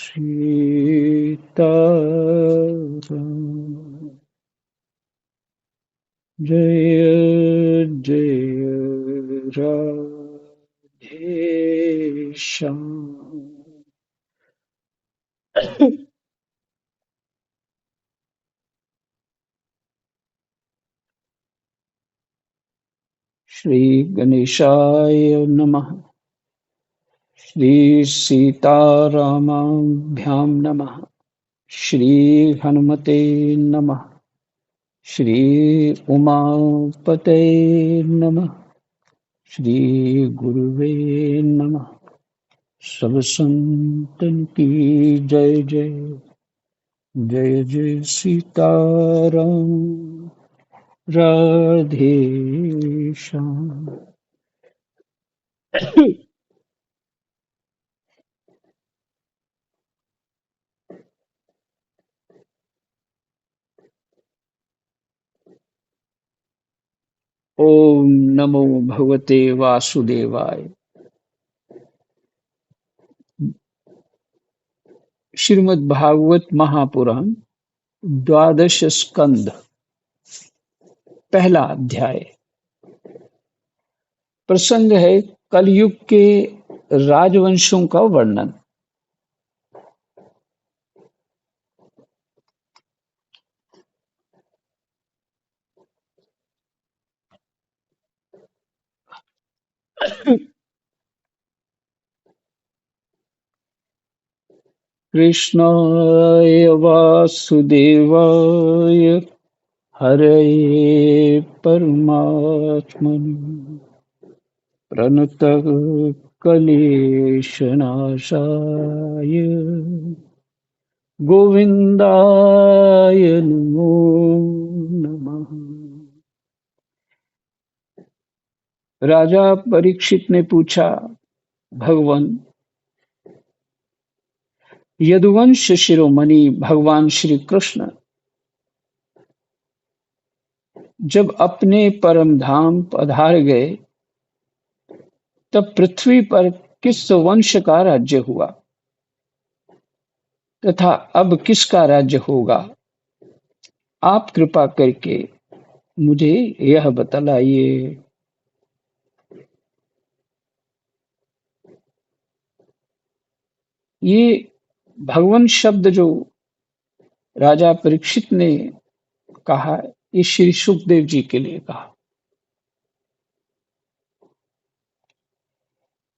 सीताराम जय जय राधे श्याम। श्री गणेशाय नमः। श्री सीतारामाभ्यां नमः। श्री हनुमते नमः। श्री उमापते नमः। श्री गुरुवे नमः। सब संतन की जय जय। जय जय सीताराम राधे श्याम। ओम नमो भगवते वासुदेवाय। श्रीमद् भागवत महापुराण द्वादश स्कंद पहला अध्याय। प्रसंग है कलयुग के राजवंशों का वर्णन। कृष्णाय वासुदेवाय हरये परमात्मने प्रणतः क्लेशनाशाय गोविंदाय नमो नमः। राजा परीक्षित ने पूछा, भगवान, यदुवंश शिरोमणि भगवान श्री कृष्ण जब अपने परम धाम पधार गए तब पृथ्वी पर किस वंश का राज्य हुआ तथा अब किसका राज्य होगा? आप कृपा करके मुझे यह बतलाइए। ये भगवान शब्द जो राजा परीक्षित ने कहा, ये श्री सुखदेव जी के लिए कहा।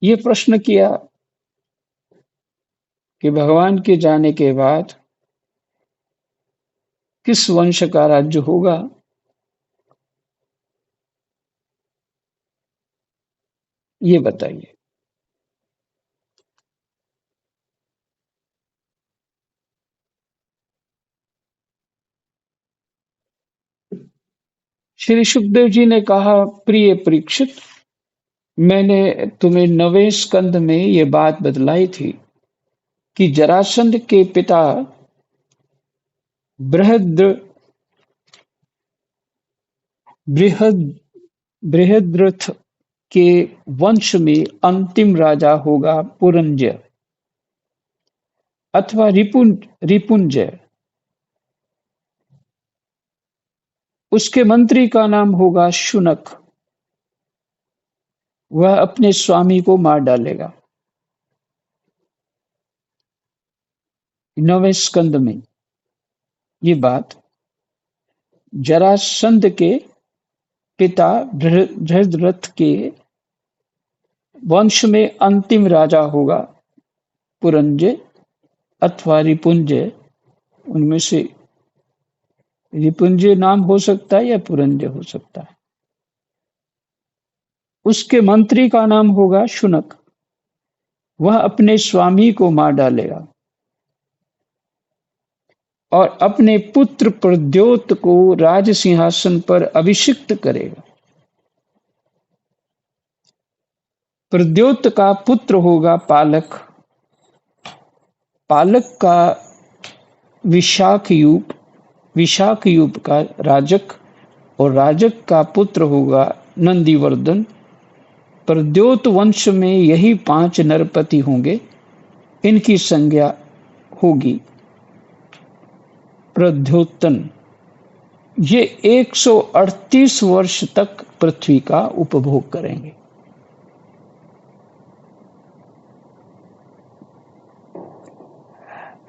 ये प्रश्न किया कि भगवान के जाने के बाद किस वंश का राज्य होगा? ये बताइए। श्री सुखदेव जी ने कहा, प्रिय परीक्षित, मैंने तुम्हें 9वें स्कंद में ये बात बतलाई थी कि जरासंध के पिता बृहद्र बृहद बृहद्रथ के वंश में अंतिम राजा होगा पुरंजय अथवा रिपुंजय। उसके मंत्री का नाम होगा शुनक। वह अपने स्वामी को मार डालेगा। 9वें स्कंद में ये बात जरासंध के पिता बृहद्रथ के वंश में अंतिम राजा होगा पुरंजय अथवा रिपुंजय। उनमें से रिपुंजय नाम हो सकता है या पुरंजय हो सकता है। उसके मंत्री का नाम होगा शुनक। वह अपने स्वामी को मार डालेगा और अपने पुत्र प्रद्योत को राज सिंहासन पर अभिषिक्त करेगा। प्रद्योत का पुत्र होगा पालक। पालक का विशाखयूप का राजक और राजक का पुत्र होगा नंदीवर्धन। प्रद्योत वंश में यही 5 नरपति होंगे। इनकी संज्ञा होगी, प्रद्योतन, ये 138 वर्ष तक पृथ्वी का उपभोग करेंगे।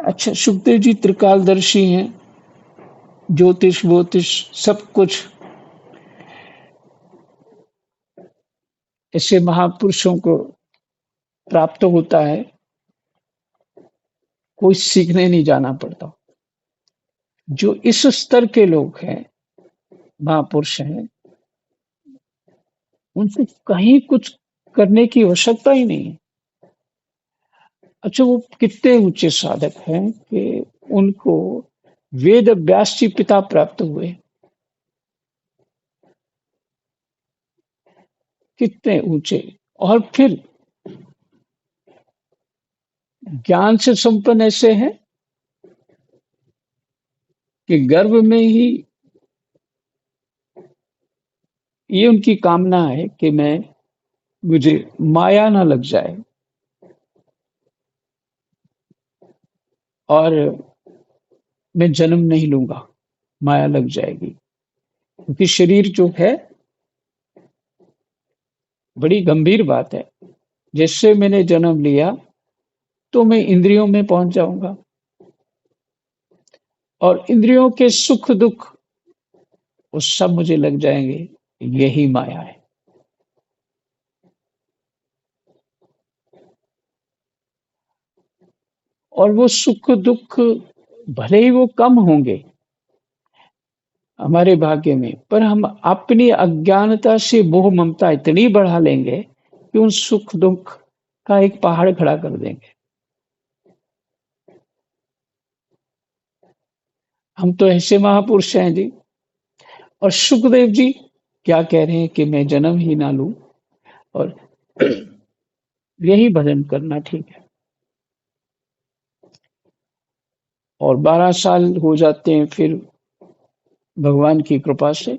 अच्छा, सुखदेव जी त्रिकालदर्शी हैं, ज्योतिष वोतिष सब कुछ ऐसे महापुरुषों को प्राप्त होता है, कोई सीखने नहीं जाना पड़ता। जो इस स्तर के लोग हैं, महापुरुष हैं, उनको कहीं कुछ करने की आवश्यकता ही नहीं है। अच्छा, वो कितने ऊंचे साधक हैं कि उनको वेद व्यास जी पिता प्राप्त हुए, कितने ऊंचे, और फिर ज्ञान से संपन्न ऐसे हैं कि गर्भ में ही ये उनकी कामना है कि मुझे माया ना लग जाए और मैं जन्म नहीं लूंगा, माया लग जाएगी। क्योंकि शरीर जो है बड़ी गंभीर बात है। जैसे मैंने जन्म लिया तो मैं इंद्रियों में पहुंच जाऊंगा और इंद्रियों के सुख दुख वो सब मुझे लग जाएंगे, यही माया है। और वो सुख दुख भले ही वो कम होंगे हमारे भाग्य में, पर हम अपनी अज्ञानता से मोह ममता इतनी बढ़ा लेंगे कि उन सुख दुख का एक पहाड़ खड़ा कर देंगे। हम तो ऐसे महापुरुष हैं जी। और सुखदेव जी क्या कह रहे हैं कि मैं जन्म ही ना लूं और यही भजन करना ठीक है। और 12 साल हो जाते हैं, फिर भगवान की कृपा से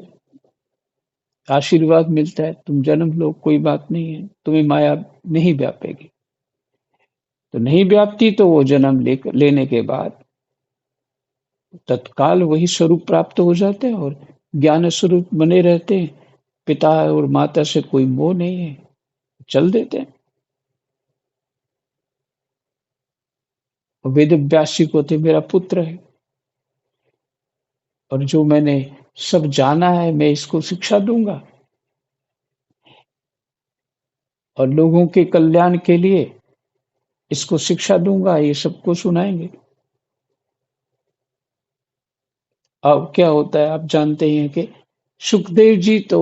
आशीर्वाद मिलता है, तुम जन्म लो, कोई बात नहीं है, तुम्हें माया नहीं व्यापेगी। तो नहीं व्यापती तो वो जन्म लेने के बाद तत्काल वही स्वरूप प्राप्त हो जाते हैं और ज्ञान स्वरूप बने रहते हैं। पिता और माता से कोई मोह नहीं है, चल देते हैं। और वेद व्यास जी को तो मेरा पुत्र है और जो मैंने सब जाना है मैं इसको शिक्षा दूंगा और लोगों के कल्याण के लिए इसको शिक्षा दूंगा, ये सबको सुनाएंगे। अब क्या होता है आप जानते ही हैं कि सुखदेव जी तो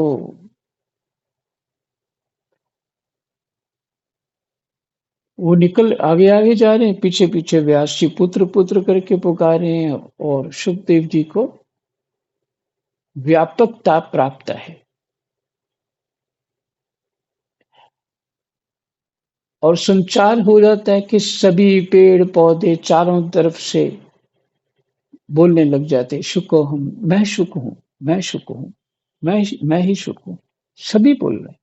वो निकल आगे आगे जा रहे हैं, पीछे पीछे व्यास जी पुत्र पुत्र करके पुकार रहे हैं और सुखदेव जी को व्यापकता प्राप्त है और संचार हो जाता है कि सभी पेड़ पौधे चारों तरफ से बोलने लग जाते हैं, सुख हम, मैं सुख हूं, मैं सुख हूं, मैं ही सुख हूं, सभी बोल रहे हैं।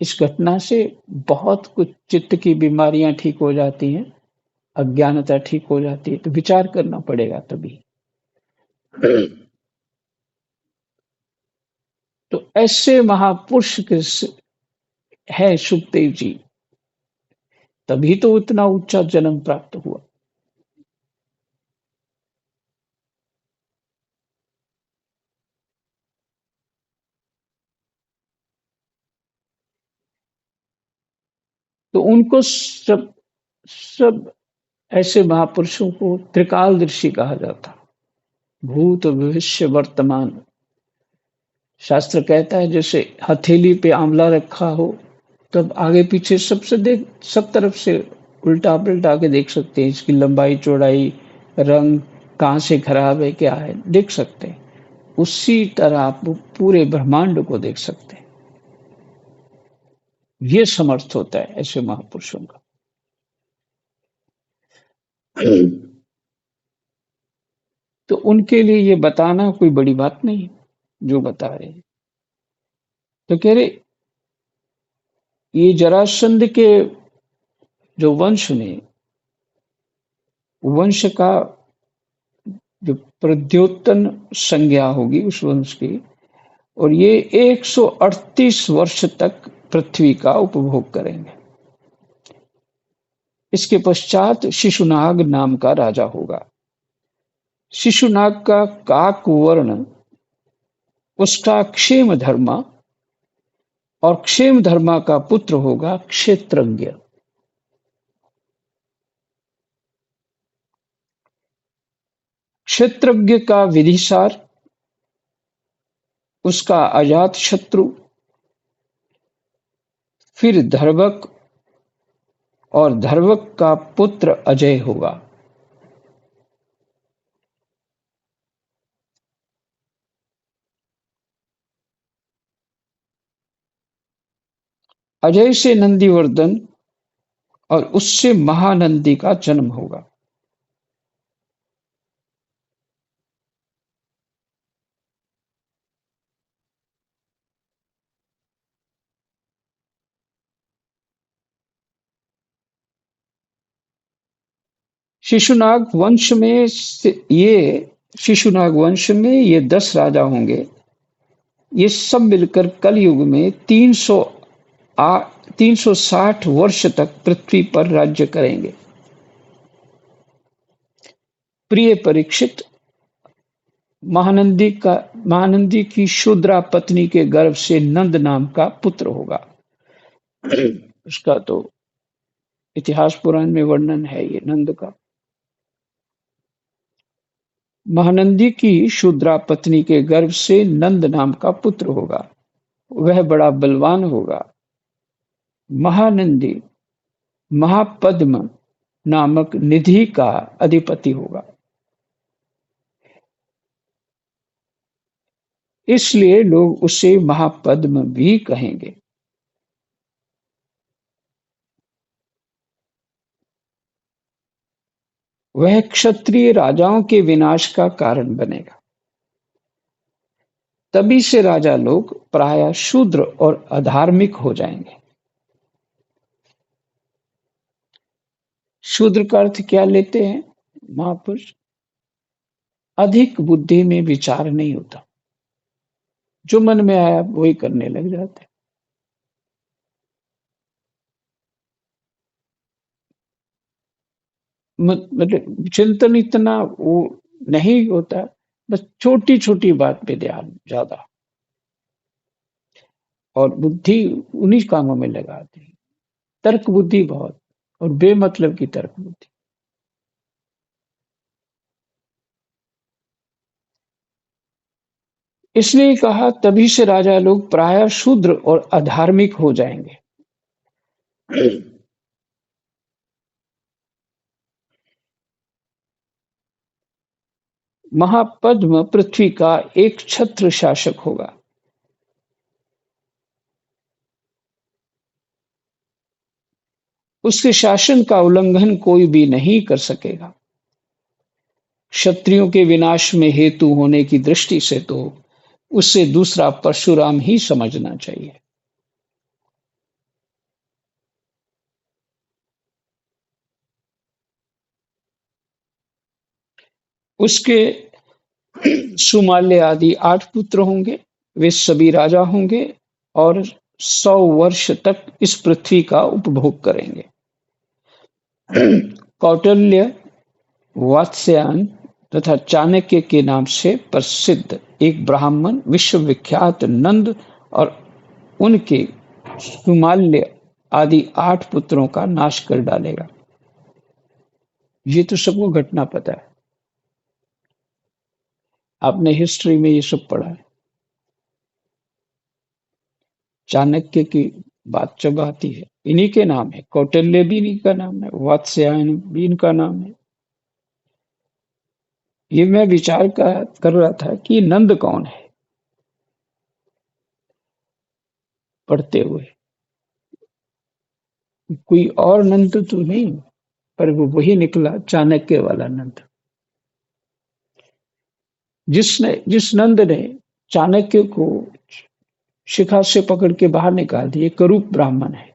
इस घटना से बहुत कुछ चित्त की बीमारियां ठीक हो जाती हैं, अज्ञानता ठीक हो जाती है। तो विचार करना पड़ेगा तभी। तो ऐसे महापुरुष है सुखदेव जी, तभी तो इतना ऊंचा जन्म प्राप्त हुआ। तो उनको सब ऐसे महापुरुषों को त्रिकालदर्शी कहा जाता। भूत भविष्य वर्तमान। शास्त्र कहता है जैसे हथेली पे आंवला रखा हो, तब आगे पीछे सब तरफ से उल्टा पलटा के देख सकते हैं, इसकी लंबाई चौड़ाई, रंग, कहाँ से खराब है क्या है, देख सकते हैं। उसी तरह आप पूरे ब्रह्मांड को देख सकते हैं। ये समर्थ होता है ऐसे महापुरुषों का। तो उनके लिए ये बताना कोई बड़ी बात नहीं, जो बता रहे हैं। तो कह रहे ये जरासंध के जो वंश में वंश का जो प्रद्योतन संज्ञा होगी उस वंश की, और ये 138 वर्ष तक पृथ्वी का उपभोग करेंगे। इसके पश्चात शिशुनाग नाम का राजा होगा। शिशुनाग का काक वर्ण उसका क्षेम धर्मा, और क्षेम धर्मा का पुत्र होगा क्षेत्रज्ञ। क्षेत्रज्ञ का विधिसार उसका अजात शत्रु, फिर धर्वक, और धर्वक का पुत्र अजय होगा। अजय से नंदीवर्धन और उससे महानंदी का जन्म होगा। शिशुनाग वंश में शिशुनाग वंश में ये 10 राजा होंगे। ये सब मिलकर कलयुग में 360 वर्ष तक पृथ्वी पर राज्य करेंगे। प्रिय परीक्षित, महानंदी की शूद्रा पत्नी के गर्भ से नंद नाम का पुत्र होगा। उसका तो इतिहास पुराण में वर्णन है ये नंद का। महानंदी की शूद्रा पत्नी के गर्भ से नंद नाम का पुत्र होगा। वह बड़ा बलवान होगा। महानंदी महापद्म नामक निधि का अधिपति होगा। इसलिए लोग उसे महापद्म भी कहेंगे। वह क्षत्रिय राजाओं के विनाश का कारण बनेगा। तभी से राजा लोग प्रायः शूद्र और अधार्मिक हो जाएंगे। शूद्र का अर्थ क्या लेते हैं महापुरुष? अधिक बुद्धि में विचार नहीं होता, जो मन में आया वही करने लग जाते। मतलब चिंतन इतना वो नहीं होता, बस छोटी छोटी बात पे ध्यान ज्यादा, और बुद्धि उन्हीं कामों में लगाते हैं। तर्क बुद्धि बहुत, और बेमतलब की तर्क बुद्धि। इसलिए कहा तभी से राजा लोग प्रायः शूद्र और अधार्मिक हो जाएंगे। महापद्म पृथ्वी का एक छत्र शासक होगा। उसके शासन का उल्लंघन कोई भी नहीं कर सकेगा। क्षत्रियों के विनाश में हेतु होने की दृष्टि से तो उससे दूसरा परशुराम ही समझना चाहिए। उसके सुमाल्य आदि 8 पुत्र होंगे। वे सभी राजा होंगे और 100 वर्ष तक इस पृथ्वी का उपभोग करेंगे। कौटिल्य, वात्स्यायन तथा चाणक्य के नाम से प्रसिद्ध एक ब्राह्मण विश्वविख्यात नंद और उनके सुमाल्य आदि 8 पुत्रों का नाश कर डालेगा। ये तो सबको घटना पता है, आपने हिस्ट्री में ये सब पढ़ा है। चाणक्य की बात जब आती है, इन्हीं के नाम है। कौटिल्य भी इन्हीं का नाम है, वात्स्यायन भी इनका नाम है। ये मैं विचार कर रहा था कि नंद कौन है पढ़ते हुए। कोई और नंद तो नहीं, पर वो वही निकला, चाणक्य वाला नंद। जिस नंद ने चाणक्य को शिखा से पकड़ के बाहर निकाल दिया, करूप ब्राह्मण है।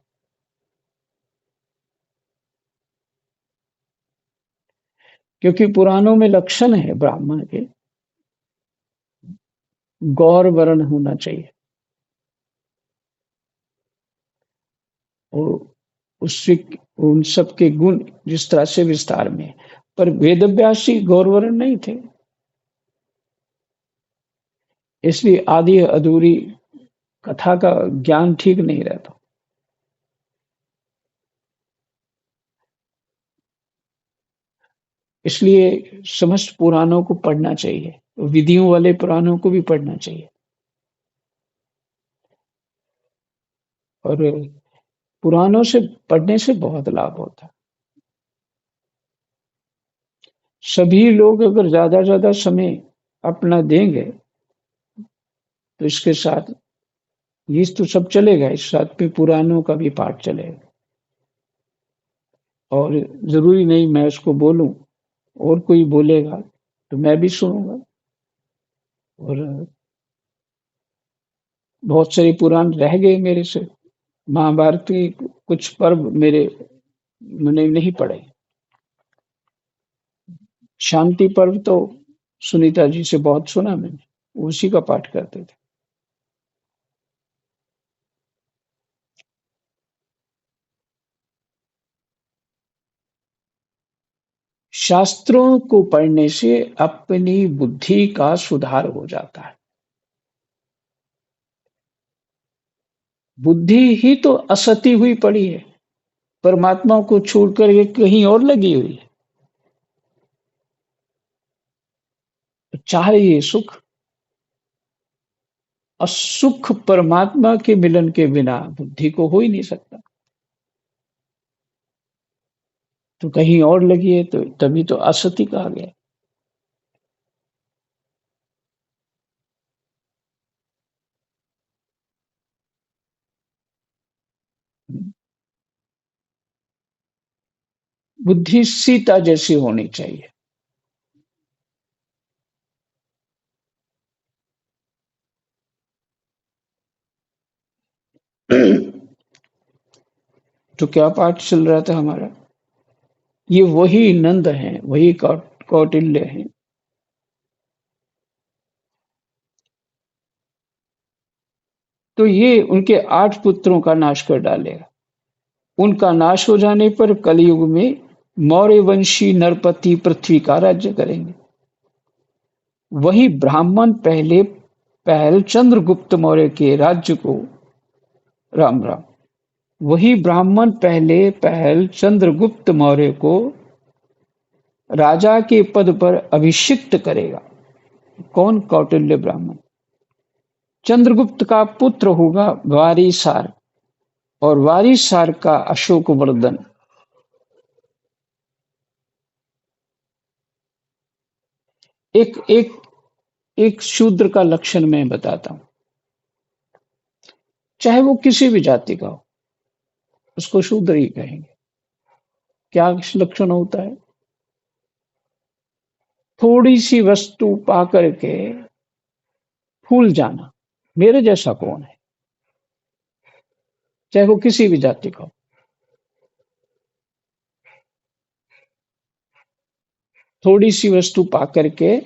क्योंकि पुराणों में लक्षण है ब्राह्मण के, गौर वर्ण होना चाहिए और उससे उन सब के गुण जिस तरह से विस्तार में, पर वेदव्यास जी गौर वर्ण नहीं थे, इसलिए आधी अधूरी कथा का ज्ञान ठीक नहीं रहता। इसलिए समस्त पुराणों को पढ़ना चाहिए, विधियों वाले पुराणों को भी पढ़ना चाहिए। और पुराणों से पढ़ने से बहुत लाभ होता है। सभी लोग अगर ज़्यादा समय अपना देंगे, तो इसके साथ ये तो सब चलेगा, इस साथ में पुराणों का भी पाठ चलेगा। और ज़रूरी नहीं मैं उसको बोलूँ, और कोई बोलेगा तो मैं भी सुनूँगा। और बहुत सारे पुराण रह गए मेरे से, महाभारत के कुछ पर्व मैंने नहीं पढ़े। शांति पर्व तो सुनीता जी से बहुत सुना मैंने, उसी का पाठ करते थे। शास्त्रों को पढ़ने से अपनी बुद्धि का सुधार हो जाता है। बुद्धि ही तो असती हुई पड़ी है, परमात्मा को छोड़कर ये कहीं और लगी हुई है। तो चाहे ये सुख, और सुख परमात्मा के मिलन के बिना बुद्धि को हो ही नहीं सकता। तो कहीं और लगी है, तो तभी तो असती कहा गया। बुद्धि सीता जैसी होनी चाहिए। तो क्या पाठ चल रहा था हमारा? ये वही नंद हैं, वही कौटिल्य हैं। तो ये उनके 8 पुत्रों का नाश कर डालेगा। उनका नाश हो जाने पर कलयुग में मौर्य वंशी नरपति पृथ्वी का राज्य करेंगे। वही ब्राह्मण पहल चंद्रगुप्त मौर्य के राज्य को, राम राम, वही ब्राह्मण पहल चंद्रगुप्त मौर्य को राजा के पद पर अभिषिक्त करेगा। कौन? कौटिल्य ब्राह्मण। चंद्रगुप्त का पुत्र होगा वारिसार, और वारिसार का अशोक वर्धन। एक एक एक शूद्र का लक्षण मैं बताता हूं, चाहे वो किसी भी जाति का हो, उसको शूद्र ही कहेंगे। क्या लक्षण होता है? थोड़ी सी वस्तु पा करके फूल जाना। मेरे जैसा कौन है? चाहे वो किसी भी जाति का हो। थोड़ी सी वस्तु पा करके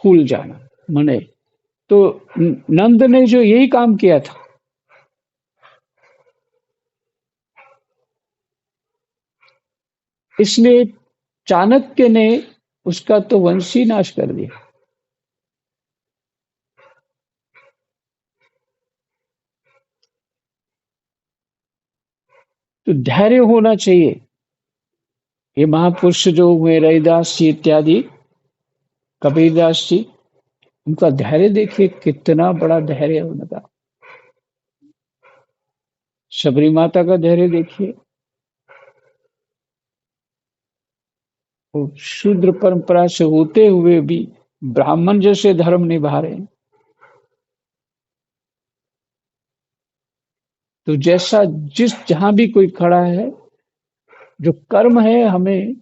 फूल जाना मने, तो नंद ने जो यही काम किया था, इसलिए चाणक्य ने उसका तो वंश ही नाश कर दिया। तो धैर्य होना चाहिए। ये महापुरुष जो हुए रविदास जी इत्यादि, कबीरदास जी, उनका धैर्य देखिए, कितना बड़ा धैर्य है उनका। शबरी माता का धैर्य देखिए। वो शूद्र परंपरा से होते हुए भी ब्राह्मण जैसे धर्म निभा रहे हैं। तो जैसा जिस जहां भी कोई खड़ा है, जो कर्म है, हमें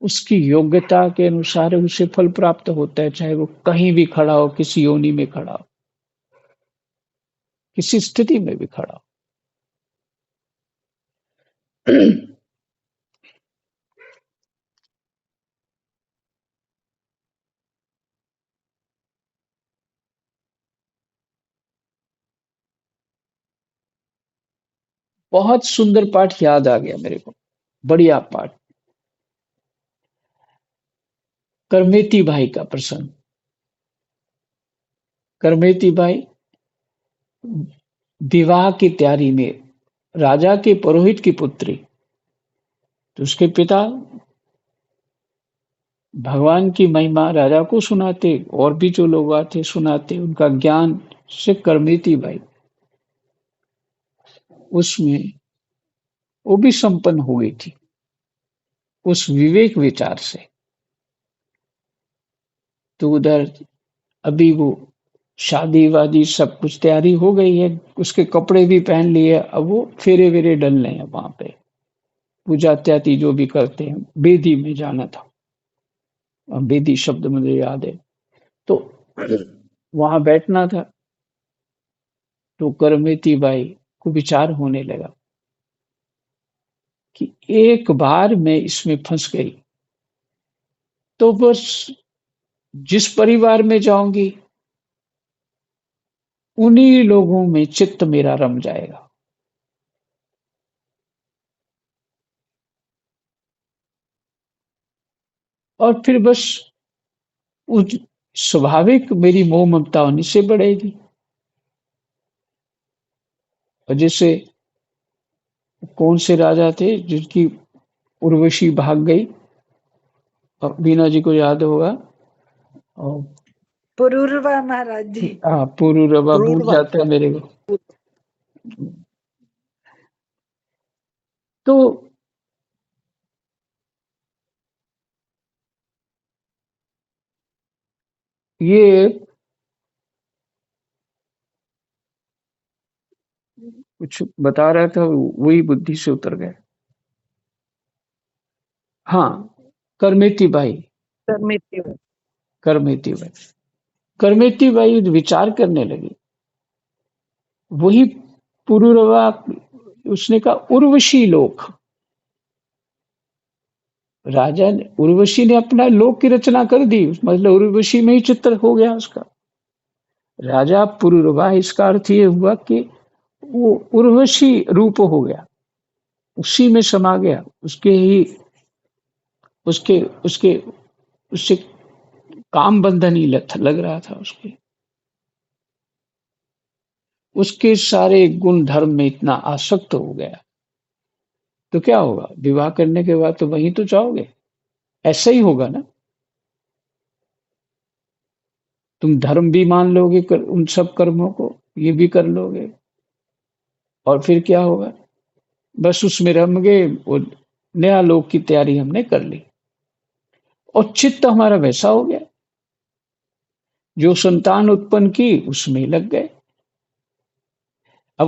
उसकी योग्यता के अनुसार उसे फल प्राप्त होता है, चाहे वो कहीं भी खड़ा हो, किसी योनि में खड़ा हो, किसी स्थिति में भी खड़ा हो। बहुत सुंदर पाठ याद आ गया मेरे को, बढ़िया पाठ। करमेती भाई का प्रसंग। करमेती भाई विवाह की तैयारी में, राजा के पुरोहित की पुत्री, तो उसके पिता भगवान की महिमा राजा को सुनाते, और भी जो लोग आते सुनाते, उनका ज्ञान से करमेती भाई उसमें वो भी संपन्न हो गई थी, उस विवेक विचार से। तो उधर अभी वो शादी-वादी सब कुछ तैयारी हो गई है, उसके कपड़े भी पहन लिए, अब वो फेरे-वेरे डलने हैं वहाँ पे। पूजा इत्यादि जो भी करते हैं, बेदी में जाना था। बेदी शब्द मुझे याद है। तो वहाँ बैठना था, तो करमेती बाई को विचार होने लगा कि एक बार मैं इसमें फँस गई, तो बस जिस परिवार में जाऊँगी, उन्हीं लोगों में चित्त मेरा रम जाएगा। और फिर बस उस स्वाभाविक मेरी मोह ममता उन्हीं से बढ़ेगी। और जैसे कौन से राजा थे जिनकी उर्वशी भाग गई, बीना जी को याद होगा। और पुरूरवा महाराज जी। पुरूरवा भूल पुरूरवा। जाता है मेरे को। तो ये कुछ बता रहा था, वही बुद्धि से उतर गए। हाँ, Karmeti by. Karmeti Karmeti by Karmeti by विचार करने लगी, वही पुरूरवा। उसने कहा उर्वशी लोक, राजा ने, उर्वशी ने अपना लोक की रचना कर दी, मतलब उर्वशी में ही चित्र हो गया उसका। राजा पुरूरवा, इसका अर्थ ये हुआ कि वो उर्वशी रूप हो गया, उसी में समा गया, उसके ही उसके उसके उससे काम बंधन ही लग रहा था उसके। उसके सारे गुण धर्म में इतना आसक्त हो गया, तो क्या होगा, विवाह करने के बाद तो वहीं तो जाओगे, ऐसा ही होगा ना। तुम धर्म भी मान लोगे, उन सब कर्मों को ये भी कर लोगे, और फिर क्या होगा, बस उसमें रम गए। वो नया लोक की तैयारी हमने कर ली, और चित्त हमारा वैसा हो गया, जो संतान उत्पन्न की उसमें लग गए। अब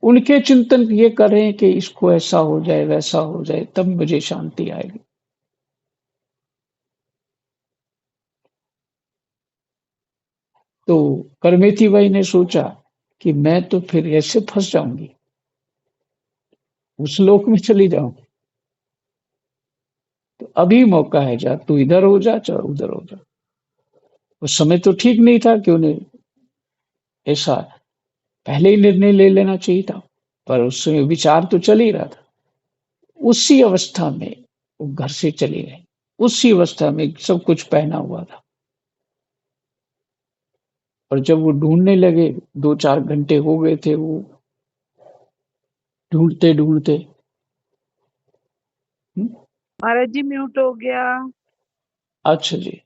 उनके चिंतन ये कर रहे हैं कि इसको ऐसा हो जाए, वैसा हो जाए, तब मुझे शांति आएगी। तो करमेती बाई ने सोचा कि मैं तो फिर ऐसे फंस जाऊंगी, उस लोक में चली जाऊंगी। तो अभी मौका है, जा तू इधर हो जा, चाहे उधर हो जा। उस समय तो ठीक नहीं था कि उन्हें ऐसा पहले ही निर्णय ले लेना चाहिए था, पर उस समय विचार तो चल ही रहा था। उसी अवस्था में वो घर से चली गई, उसी अवस्था में सब कुछ पहना हुआ था। और जब वो ढूंढने लगे, 2-4 घंटे हो गए थे वो ढूंढते ढूंढते। महाराज जी म्यूट हो गया। अच्छा जी।